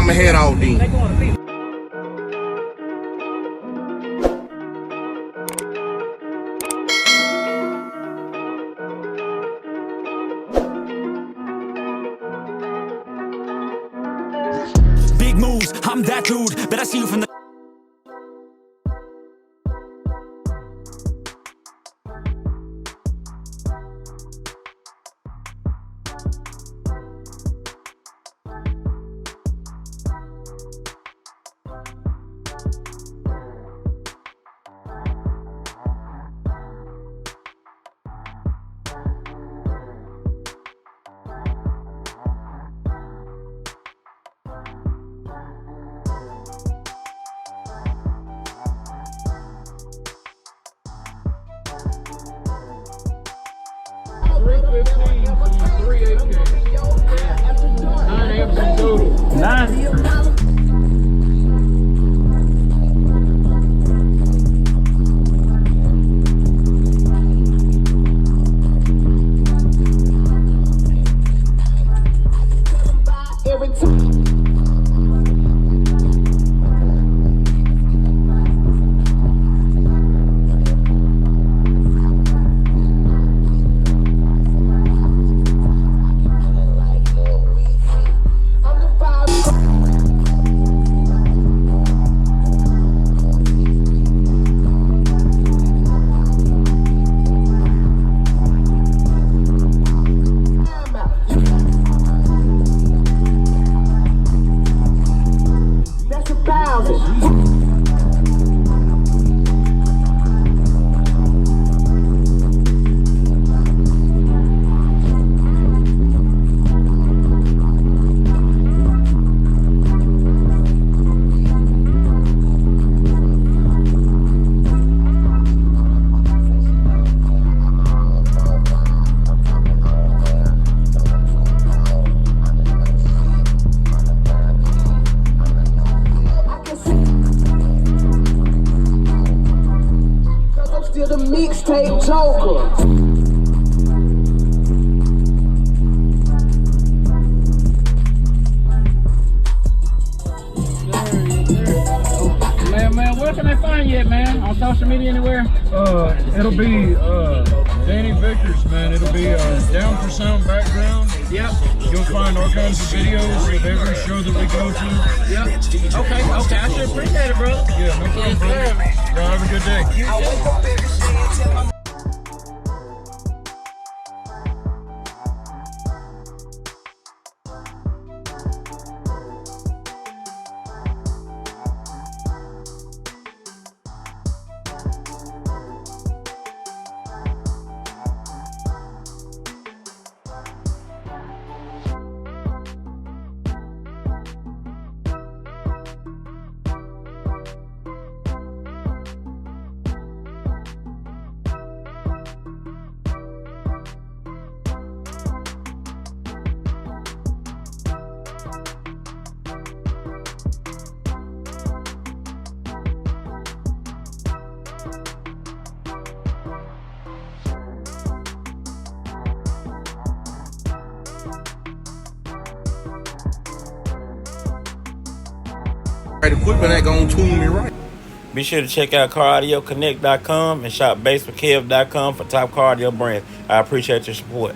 I'ma head out then. Big moves, I'm that dude. Bet I see you from the. Mixtape Joker. Man, where can I find you at, man? On social media anywhere? It'll be Danny Vickers, man. It'll be down for sound background. Yep. You'll find all kinds of videos of every show that we go to. Yep. Okay. I sure appreciate it, brother. Yeah, no problem, brother. Y'all have a good day. Equipment ain't gonna tune me right. Be sure to check out CarAudioConnect.com and shop BASSWITHKEV.com for top car audio brands. I appreciate your support.